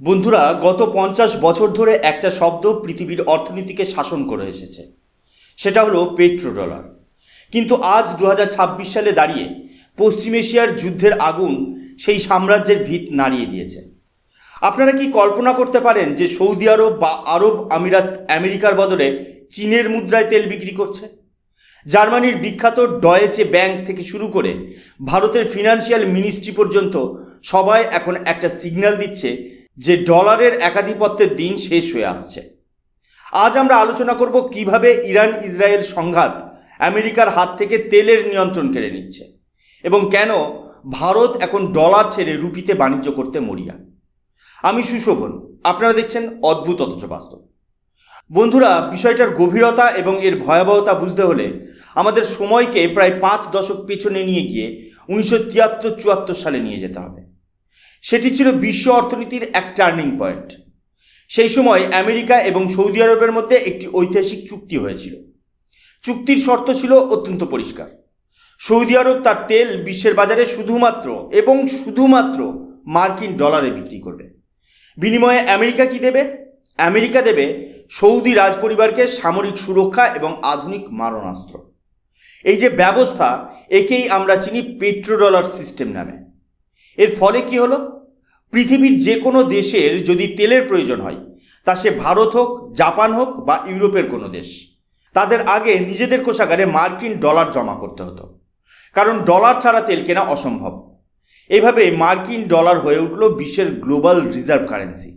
বন্ধুরা, গত 50 বছর ধরে একটা শব্দ পৃথিবীর অর্থনীতিকে শাসন করে এসেছে, সেটা হলো পেট্রোডলার। কিন্তু আজ 2026 সালে দাঁড়িয়ে পশ্চিম এশিয়ার যুদ্ধের আগুন সেই সাম্রাজ্যের ভিত নাড়িয়ে দিয়েছে। আপনারা কি কল্পনা করতে পারেন যে সৌদি আরব বা আরব আমিরাত আমেরিকার বদলে চীনের মুদ্রায় তেল বিক্রি করছে? জার্মানির বিখ্যাত ডয়েচে ব্যাংক থেকে শুরু করে ভারতের ফিনান্সিয়াল মিনিস্ট্রি পর্যন্ত সবাই এখন একটা সিগন্যাল দিচ্ছে যে ডলারের একাধিপত্যের দিন শেষ হয়ে আসছে। আজ আমরা আলোচনা করব কিভাবে ইরান ইসরায়েল সংঘাত আমেরিকার হাত থেকে তেলের নিয়ন্ত্রণ কেড়ে নিচ্ছে এবং কেন ভারত এখন ডলার ছেড়ে রুপিতে বাণিজ্য করতে মরিয়া। আমি সুশোভন, আপনারা দেখছেন অদ্ভুত অথচ বাস্তব। বন্ধুরা, বিষয়টার গভীরতা এবং এর ভয়াবহতা বুঝতে হলে আমাদের সময়কে প্রায় 5 দশক পেছনে নিয়ে গিয়ে 1973-74 সালে নিয়ে যেতে হবে। সেটি ছিল বিশ্ব অর্থনীতির এক টার্নিং পয়েন্ট। সেই সময় আমেরিকা এবং সৌদি আরবের মধ্যে একটি ঐতিহাসিক চুক্তি হয়েছিল। চুক্তির শর্ত ছিল অত্যন্ত পরিষ্কার। সৌদি আরব তার তেল বিশ্বের বাজারে শুধুমাত্র মার্কিন ডলারে বিক্রি করবে। বিনিময়ে আমেরিকা কি দেবে? আমেরিকা দেবে সৌদি রাজপরিবারকে সামরিক সুরক্ষা এবং আধুনিক মারণাস্ত্র। এই যে ব্যবস্থা, একেই আমরা চিনি পেট্রোডলার সিস্টেম নামে। এর ফলে কি হলো? পৃথিবীর যে কোনো দেশের যদি তেলের প্রয়োজন হয়, তা সে ভারত হোক, জাপান হোক বা ইউরোপের কোনো দেশ, তাদের আগে নিজেদের কোষাগারে মার্কিন ডলার জমা করতে হতো, কারণ ডলার ছাড়া তেল কেনা অসম্ভব। এভাবে মার্কিন ডলার হয়ে উঠল বিশ্বের গ্লোবাল রিজার্ভ কারেন্সি।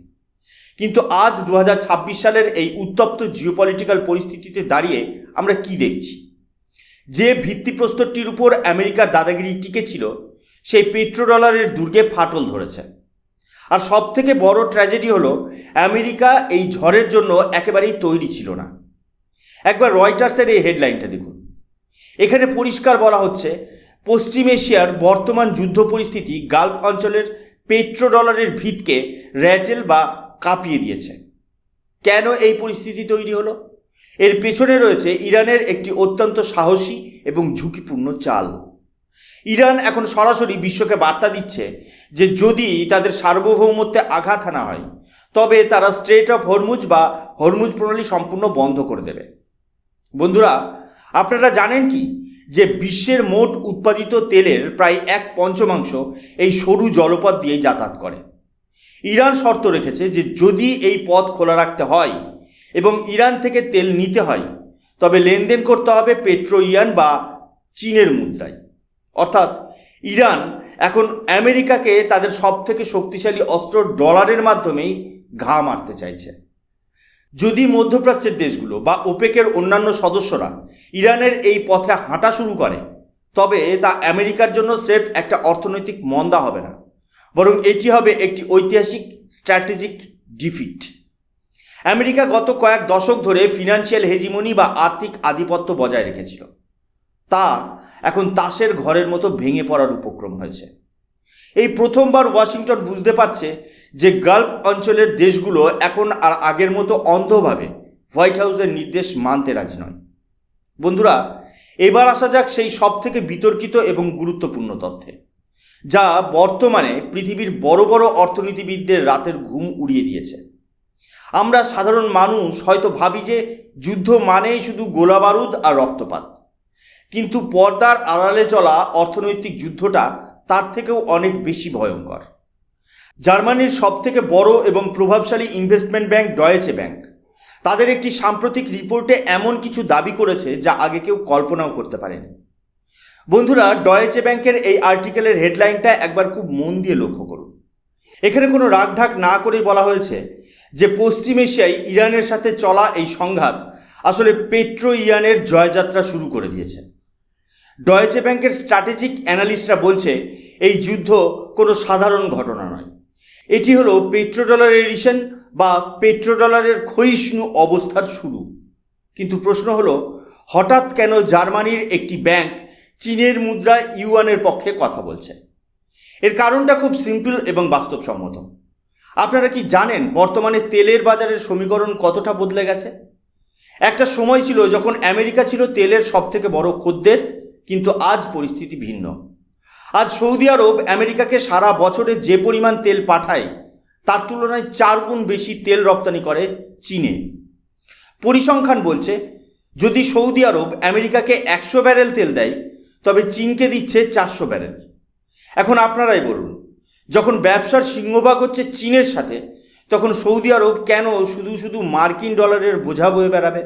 কিন্তু আজ 2026 সালের এই উত্তপ্ত জিওপলিটিক্যাল পরিস্থিতিতে দাঁড়িয়ে আমরা কি দেখছি? যে ভিত্তিপ্রস্তরটির উপর আমেরিকার দাদাগিরি টিকে ছিল, সেই পেট্রোডলারের দুর্গে ফাটল ধরেছে। আর সব থেকে বড় ট্র্যাজেডি হলো, আমেরিকা এই ঝড়ের জন্য একেবারেই তৈরি ছিল না। একবার রয়টার্সের এই হেডলাইনটা দেখুন। এখানে পরিষ্কার বলা হচ্ছে, পশ্চিম এশিয়ার বর্তমান যুদ্ধ পরিস্থিতি গালফ অঞ্চলের পেট্রোডলারের ভিতকে র্যাটেল বা কাঁপিয়ে দিয়েছে। কেন এই পরিস্থিতি তৈরি হলো? এর পেছনে রয়েছে ইরানের একটি অত্যন্ত সাহসী এবং ঝুঁকিপূর্ণ চাল। ইরান এখন সরাসরি বিশ্বকে বার্তা দিচ্ছে যে যদি তাদের সার্বভৌমত্বে আঘাত হানা হয়, তবে তারা স্ট্রেট অফ হরমুজ বা হরমুজ প্রণালী সম্পূর্ণ বন্ধ করে দেবে। বন্ধুরা, আপনারা জানেন কি যে বিশ্বের মোট উৎপাদিত তেলের প্রায় 1/5 এই সরু জলপথ দিয়েই যাতায়াত করে। ইরান শর্ত রেখেছে যে যদি এই পথ খোলা রাখতে হয় এবং ইরান থেকে তেল নিতে হয়, তবে লেনদেন করতে হবে পেট্রোইয়ান বা চীনের মুদ্রায়। অর্থাৎ ইরান এখন আমেরিকাকে তাদের সবথেকে শক্তিশালী অস্ত্র ডলারের মাধ্যমেই ঘা মারতে চাইছে। যদি মধ্যপ্রাচ্যের দেশগুলো বা ওপেকের অন্যান্য সদস্যরা ইরানের এই পথে হাঁটা শুরু করে, তবে তা আমেরিকার জন্য স্রেফ একটা অর্থনৈতিক মন্দা হবে না, বরং এটি হবে একটি ঐতিহাসিক স্ট্র্যাটেজিক ডিফিট। আমেরিকা গত কয়েক দশক ধরে ফিনান্সিয়াল হেজিমনি বা আর্থিক আধিপত্য বজায় রেখেছিল, তা এখন তাসের ঘরের মতো ভেঙে পড়ার উপক্রম হয়েছে। এই প্রথমবার ওয়াশিংটন বুঝতে পারছে যে গালফ অঞ্চলের দেশগুলো এখন আর আগের মতো অন্ধভাবে হোয়াইট হাউসের নির্দেশ মানতে রাজি নয়। বন্ধুরা, এবার আসা যাক সেই সব থেকে বিতর্কিত এবং গুরুত্বপূর্ণ তথ্যে, যা বর্তমানে পৃথিবীর বড় বড় অর্থনীতিবিদদের রাতের ঘুম উড়িয়ে দিয়েছে। আমরা সাধারণ মানুষ হয়তো ভাবি যে যুদ্ধ মানেই শুধু গোলাবারুদ আর রক্তপাত, কিন্তু পর্দার আড়ালে চলা অর্থনৈতিক যুদ্ধটা তার থেকেও অনেক বেশি ভয়ঙ্কর। জার্মানির সবথেকে বড় এবং প্রভাবশালী ইনভেস্টমেন্ট ব্যাংক ডয়েচে ব্যাংক তাদের একটি সাম্প্রতিক রিপোর্টে এমন কিছু দাবি করেছে যা আগে কেউ কল্পনাও করতে পারেনি। বন্ধুরা, ডয়েচে ব্যাংকের এই আর্টিকেলের হেডলাইনটা একবার খুব মন দিয়ে লক্ষ্য করুন। এখানে কোনো রাগঢাক না করেই বলা হয়েছে যে পশ্চিম এশিয়ায় ইরানের সাথে চলা এই সংঘাত আসলে পেট্রোইয়ানের জয়যাত্রা শুরু করে দিয়েছে। ডয়েচে ব্যাংকের স্ট্র্যাটেজিক অ্যানালিস্টরা বলছে, এই যুদ্ধ কোনো সাধারণ ঘটনা নয়, এটি হলো পেট্রোডলারাইজেশন বা পেট্রোডলারের ক্ষয়িষ্ণু অবস্থার শুরু। কিন্তু প্রশ্ন হলো, হঠাৎ কেন জার্মানির একটি ব্যাংক চীনের মুদ্রা ইউয়ানের পক্ষে কথা বলছে? এর কারণটা খুব সিম্পল এবং বাস্তবসম্মত। আপনারা কি জানেন বর্তমানে তেলের বাজারের সমীকরণ কতটা বদলে গেছে? একটা সময় ছিল যখন আমেরিকা ছিল তেলের সবথেকে বড় খদ্দের, কিন্তু আজ পরিস্থিতি ভিন্ন। আজ সৌদি আরব আমেরিকাকে সারা বছরে যে পরিমাণ তেল পাঠায়, তার তুলনায় 4 গুণ বেশি তেল রপ্তানি করে চীনে। পরিসংখ্যান বলছে যদি সৌদি আরব আমেরিকাকে 100 ব্যারেল তেল দেয় তবে চীনকে দিচ্ছে 400 ব্যারেল। এখন আপনারাই বলুন, যখন ব্যবসার সিংহভাগ হচ্ছে চীনের সাথে, তখন সৌদি আরব কেন শুধু শুধু মার্কিন ডলারের বোঝা বয়ে বেড়াবে?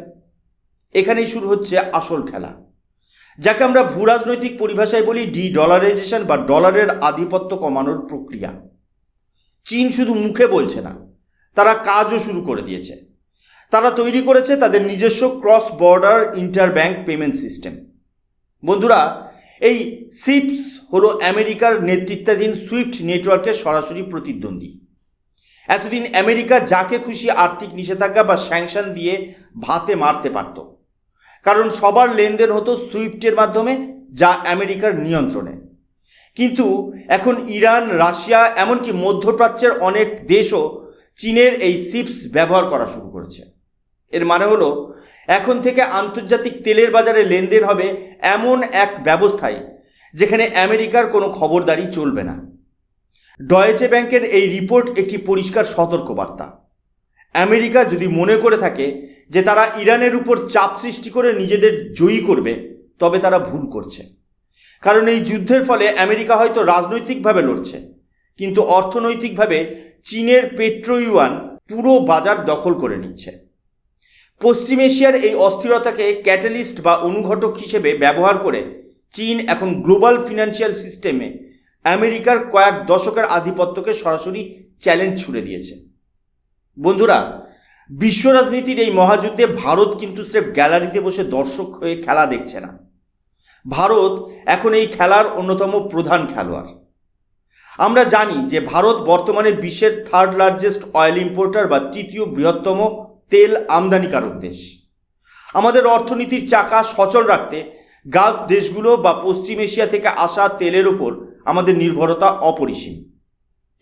এখানেই শুরু হচ্ছে আসল খেলা, যাকে আমরা ভূরাজনৈতিক পরিভাষায় বলি ডলারাইজেশন বা ডলারের আধিপত্য কমানোর প্রক্রিয়া। চীন শুধু মুখে বলছে না, তারা কাজও শুরু করে দিয়েছে। তারা তৈরি করেছে তাদের নিজস্ব cross border inter bank payment system. বন্ধুরা, এই সিপস হলো আমেরিকার নেতৃত্বাধীন সুইফট নেটওয়ার্কের সরাসরি প্রতিদ্বন্দ্বী। এতদিন আমেরিকা যাকে খুশি আর্থিক নিষেধাজ্ঞা বা স্যাংশন দিয়ে ভাতে মারতে পারত, কারণ সবার লেনদেন হতো সুইফটের মাধ্যমে, যা আমেরিকার নিয়ন্ত্রণে। কিন্তু এখন ইরান, রাশিয়া, এমনকি মধ্যপ্রাচ্যের অনেক দেশও চীনের এই সিপস ব্যবহার করা শুরু করেছে। এর মানে হলো এখন থেকে আন্তর্জাতিক তেলের বাজারে লেনদেন হবে এমন এক ব্যবস্থায় যেখানে আমেরিকার কোনো খবরদারি চলবে না। ডয়েচে ব্যাংকের এই রিপোর্ট একটি পরিষ্কার সতর্কবার্তা। আমেরিকা যদি মনে করে থাকে যে তারা ইরানের উপর চাপ সৃষ্টি করে নিজেদের জয়ী করবে, তবে তারা ভুল করছে। কারণ এই যুদ্ধের ফলে আমেরিকা হয়তো রাজনৈতিকভাবে লড়ছে, কিন্তু অর্থনৈতিকভাবে চীনের পেট্রোইউয়ান পুরো বাজার দখল করে নিচ্ছে। পশ্চিম এশিয়ার এই অস্থিরতাকে ক্যাটালিস্ট বা অনুঘটক হিসেবে ব্যবহার করে চীন এখন গ্লোবাল ফিনান্সিয়াল সিস্টেমে আমেরিকার কয়েক দশকের আধিপত্যকে সরাসরি চ্যালেঞ্জ ছুড়ে দিয়েছে। বন্ধুরা, বিশ্ব রাজনীতির এই মহাযুদ্ধে ভারত কিন্তু স্রেফ গ্যালারিতে বসে দর্শক হয়ে খেলা দেখছে না। ভারত এখন এই খেলার অন্যতম প্রধান খেলোয়াড়। আমরা জানি যে ভারত বর্তমানে বিশ্বের 3rd লার্জেস্ট অয়েল ইম্পোর্টার বা 3য় বৃহত্তম তেল আমদানিকারক দেশ। আমাদের অর্থনীতির চাকা সচল রাখতে গালফ দেশগুলো বা পশ্চিম এশিয়া থেকে আসা তেলের উপর আমাদের নির্ভরতা অপরিসীম।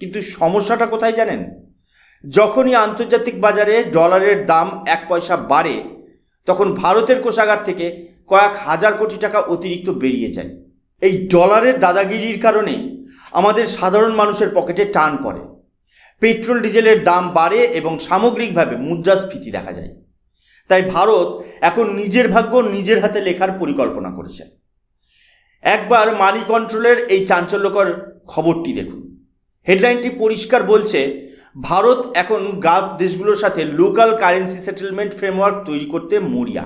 কিন্তু সমস্যাটা কোথায় জানেন? যখনই আন্তর্জাতিক বাজারে ডলারের দাম 1 পয়সা বাড়ে, তখন ভারতের কোষাগার থেকে কয়েক হাজার কোটি টাকা অতিরিক্ত বেরিয়ে যায়। এই ডলারের দাদাগিরির কারণেই আমাদের সাধারণ মানুষের পকেটে টান পড়ে, পেট্রোল ডিজেলের দাম বাড়ে এবং সামগ্রিকভাবে মুদ্রাস্ফীতি দেখা যায়। তাই ভারত এখন নিজের ভাগ্য নিজের হাতে লেখার পরিকল্পনা করেছে। একবার মানি কন্ট্রোলের এই চাঞ্চল্যকর খবরটি দেখুন। হেডলাইনটি পরিষ্কার বলছে, ভারত এখন গালফ দেশগুলোর সাথে লোকাল কারেন্সি সেটেলমেন্ট ফ্রেমওয়ার্ক তৈরি করতে মরিয়া।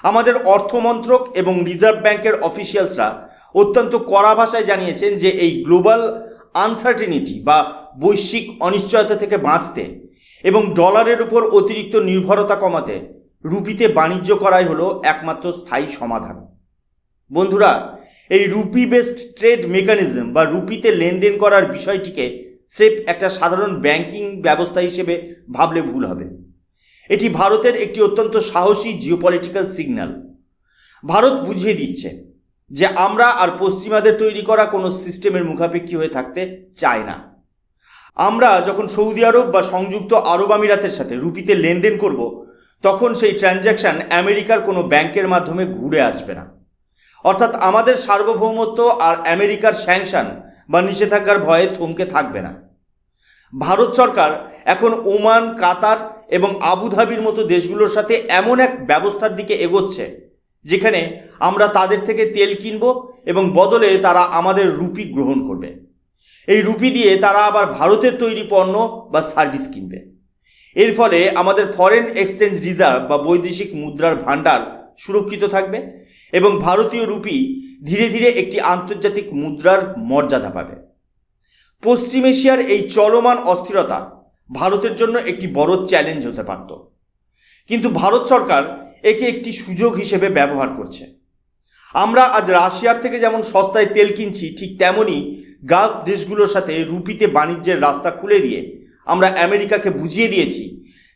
আমাদের অর্থমন্ত্রক এবং রিজার্ভ ব্যাংকের অফিসিয়ালসরা অত্যন্ত কড়া ভাষায় জানিয়েছেন যে এই গ্লোবাল আনসার্টেনিটি বা বৈশ্বিক অনিশ্চয়তা থেকে বাঁচতে এবং ডলারের উপর অতিরিক্ত নির্ভরতা কমাতে রুপিতে বাণিজ্য করাই হলো একমাত্র স্থায়ী সমাধান। বন্ধুরা, এই রুপি বেসড ট্রেড মেকানিজম বা রুপিতে লেনদেন করার বিষয়টিকে স্রেফ একটা সাধারণ ব্যাংকিং ব্যবস্থা হিসেবে ভাবলে ভুল হবে। এটি ভারতের একটি অত্যন্ত সাহসী জিওপলিটিক্যাল সিগন্যাল। ভারত বুঝিয়ে দিচ্ছে যে আমরা আর পশ্চিমাদের তৈরি করা কোনো সিস্টেমের মুখাপেক্ষী হয়ে থাকতে চাই না। আমরা যখন সৌদি আরব বা সংযুক্ত আরব আমিরাতের সাথে রুপিতে লেনদেন করব, তখন সেই ট্রানজ্যাকশান আমেরিকার কোনো ব্যাংকের মাধ্যমে ঘুরে আসবে না। অর্থাৎ আমাদের সার্বভৌমত্ব আর আমেরিকার স্যাংশন বা নিষেধাজ্ঞার ভয়ে থমকে থাকবে না। ভারত সরকার এখন ওমান, কাতার এবং আবুধাবির মতো দেশগুলোর সাথে এমন এক ব্যবস্থার দিকে এগোচ্ছে যেখানে আমরা তাদের থেকে তেল কিনব এবং বদলে তারা আমাদের রুপি গ্রহণ করবে। এই রুপি দিয়ে তারা আবার ভারতের তৈরি পণ্য বা সার্ভিস কিনবে। এর ফলে আমাদের ফরেন এক্সচেঞ্জ রিজার্ভ বা বৈদেশিক মুদ্রার ভাণ্ডার সুরক্ষিত থাকবে এবং ভারতীয় রুপি ধীরে ধীরে একটি আন্তর্জাতিক মুদ্রার মর্যাদা পাবে। পশ্চিম এশিয়ার এই চলমান অস্থিরতা ভারতের জন্য একটি বড় চ্যালেঞ্জ হতে পারত, কিন্তু ভারত সরকার একে একটি সুযোগ হিসেবে ব্যবহার করছে। আমরা আজ রাশিয়ার থেকে যেমন সস্তায় তেল কিনছি, ঠিক তেমনই গালফ দেশগুলোর সাথে রুপিতে বাণিজ্যের রাস্তা খুলে দিয়ে আমরা আমেরিকাকে বুঝিয়ে দিয়েছি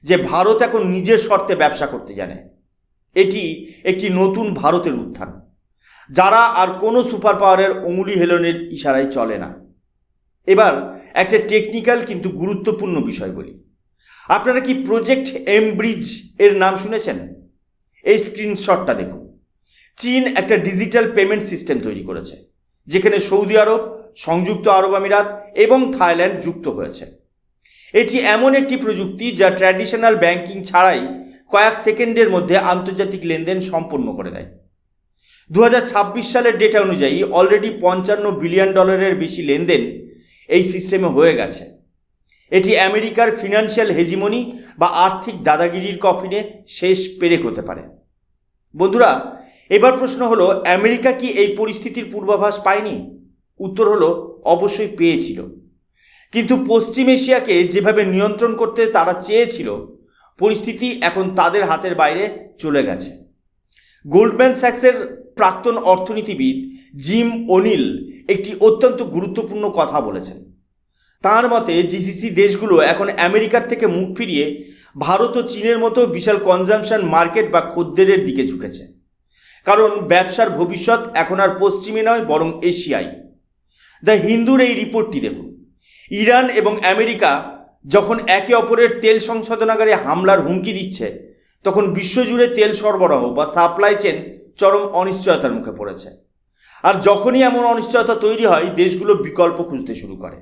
যে ভারত এখন নিজের শর্তে ব্যবসা করতে জানে। এটি একটি নতুন ভারতের উত্থান, যারা আর কোনো সুপার পাওয়ারের অঙ্গুলি হেলনের ইশারায় চলে না। এবার একটা টেকনিক্যাল কিন্তু গুরুত্বপূর্ণ বিষয় বলি। আপনারা কি প্রজেক্ট এমব্রিজ এর নাম শুনেছেন? এই স্ক্রিনশটটা দেখুন। চীন একটা ডিজিটাল পেমেন্ট সিস্টেম তৈরি করেছে, যেখানে সৌদি আরব, সংযুক্ত আরব আমিরাত এবং থাইল্যান্ড যুক্ত হয়েছে। এটি এমন একটি প্রযুক্তি যা ট্র্যাডিশনাল ব্যাংকিং ছাড়াই কয়েক সেকেন্ডের মধ্যে আন্তর্জাতিক লেনদেন সম্পন্ন করে দেয়। 2026 সালের ডেটা অনুযায়ী অলরেডি $55 বিলিয়ন বেশি লেনদেন এই সিস্টেমে হয়ে গেছে। এটি আমেরিকার ফিনান্সিয়াল হেজিমনি বা আর্থিক দাদাগিরির কফিনে শেষ পেরেক হতে পারে। বন্ধুরা, এবার প্রশ্ন হলো, আমেরিকা কি এই পরিস্থিতির পূর্বাভাস পায়নি? উত্তর হলো অবশ্যই পেয়েছিল, কিন্তু পশ্চিম এশিয়াকে যেভাবে নিয়ন্ত্রণ করতে তারা চেয়েছিল, পরিস্থিতি এখন তাদের হাতের বাইরে চলে গেছে। গোল্ডম্যান স্যাক্সের প্রাক্তন অর্থনীতিবিদ জিম ওনিল একটি অত্যন্ত গুরুত্বপূর্ণ কথা বলেছেন। তাঁর মতে জিসিসি দেশগুলো এখন আমেরিকার থেকে মুখ ফিরিয়ে ভারত ও চীনের মতো বিশাল কনজামশন মার্কেট বা খদ্দেরের দিকে ঝুঁকেছে, কারণ ব্যবসার ভবিষ্যৎ এখন আর পশ্চিমে নয় বরং এশিয়ায়। দ্য হিন্দুর এই রিপোর্টটি দেখুন। ইরান এবং আমেরিকা যখন একে অপরের তেল সংশোধনাগারে হামলার হুমকি দিচ্ছে, তখন বিশ্বজুড়ে তেল সরবরাহ বা সাপ্লাই চেন চরম অনিশ্চয়তার মুখে পড়েছে। আর যখনই এমন অনিশ্চয়তা তৈরি হয়, দেশগুলো বিকল্প খুঁজতে শুরু করে।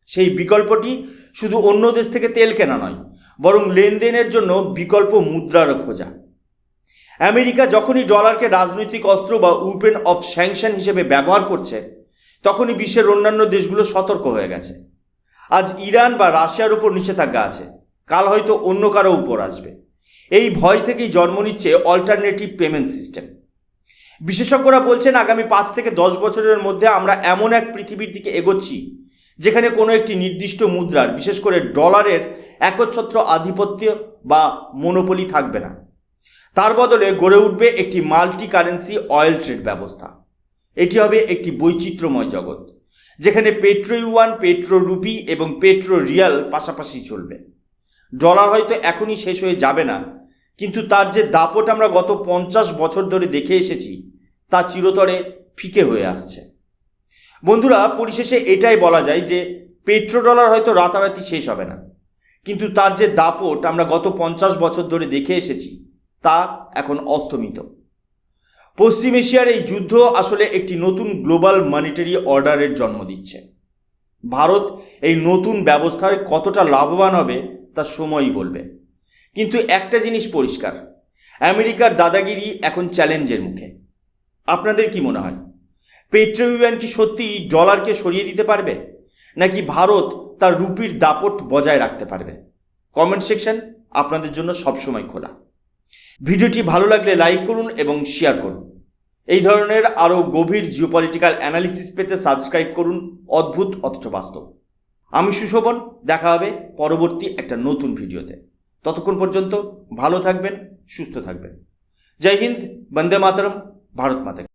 সেই বিকল্পটি শুধু অন্য দেশ থেকে তেল কেনা নয়, বরং লেনদেনের জন্য বিকল্প মুদ্রার খোঁজা। আমেরিকা যখনই ডলারকে রাজনৈতিক অস্ত্র বা ওয়েপন অফ স্যাংশন হিসেবে ব্যবহার করছে, তখনই বিশ্বের অন্যান্য দেশগুলো সতর্ক হয়ে গেছে। আজ ইরান বা রাশিয়ার উপর নিষেধাজ্ঞা আছে, কাল হয়তো অন্য কারো উপর আসবে। এই ভয় থেকেই জন্ম নিচ্ছে অল্টারনেটিভ পেমেন্ট সিস্টেম। বিশেষজ্ঞরা বলছেন, আগামী 5 থেকে 10 বছরের মধ্যে আমরা এমন এক পৃথিবীর দিকে এগোচ্ছি যেখানে কোনো একটি নির্দিষ্ট মুদ্রার, বিশেষ করে ডলারের একচ্ছত্র আধিপত্য বা মনোপলি থাকবে না। তার বদলে গড়ে উঠবে একটি মাল্টি কারেন্সি অয়েল ট্রেড ব্যবস্থা। এটি হবে একটি বৈচিত্র্যময় জগৎ, যেখানে পেট্রো ইউয়ান, পেট্রো রুপি এবং পেট্রো রিয়াল পাশাপাশি চলবে। ডলার হয়তো এখনই শেষ হয়ে যাবে না, কিন্তু তার যে দাপট আমরা গত 50 বছর ধরে দেখে এসেছি, তা চিরতরে ফিকে হয়ে আসছে। বন্ধুরা, পরিশেষে এটাই বলা যায় যে পেট্রো ডলার হয়তো রাতারাতি শেষ হবে না, কিন্তু তার যে দাপট আমরা গত 50 বছর ধরে দেখে এসেছি, তা এখন অস্তমিত। পশ্চিম এশিয়ার এই যুদ্ধ আসলে একটি নতুন গ্লোবাল মনিটারি অর্ডারের জন্ম দিচ্ছে। ভারত এই নতুন ব্যবস্থায় কতটা লাভবান হবে তা সময়ই বলবে। কিন্তু একটা জিনিস পরিষ্কার, আমেরিকার দাদাগিরি এখন চ্যালেঞ্জের মুখে। আপনাদের কি মনে হয়, পেট্রো ইউয়ান কি সত্যি ডলারকে সরিয়ে দিতে পারবে, নাকি ভারত তার রুপির দাপট বজায় রাখতে পারবে? কমেন্ট সেকশন আপনাদের জন্য সবসময় খোলা। ভিডিওটি ভালো লাগলে লাইক করুন এবং শেয়ার করুন। এই ধরনের আরও গভীর জিওপলিটিক্যাল অ্যানালিসিস পেতে সাবস্ক্রাইব করুন অদ্ভুত অথচ বাস্তব। আমি সুশোভন, দেখা হবে পরবর্তী একটা নতুন ভিডিওতে। ততক্ষণ পর্যন্ত ভালো থাকবেন, সুস্থ থাকবেন। জয় হিন্দ, বন্দে মাতরম, ভারত মাতা কি।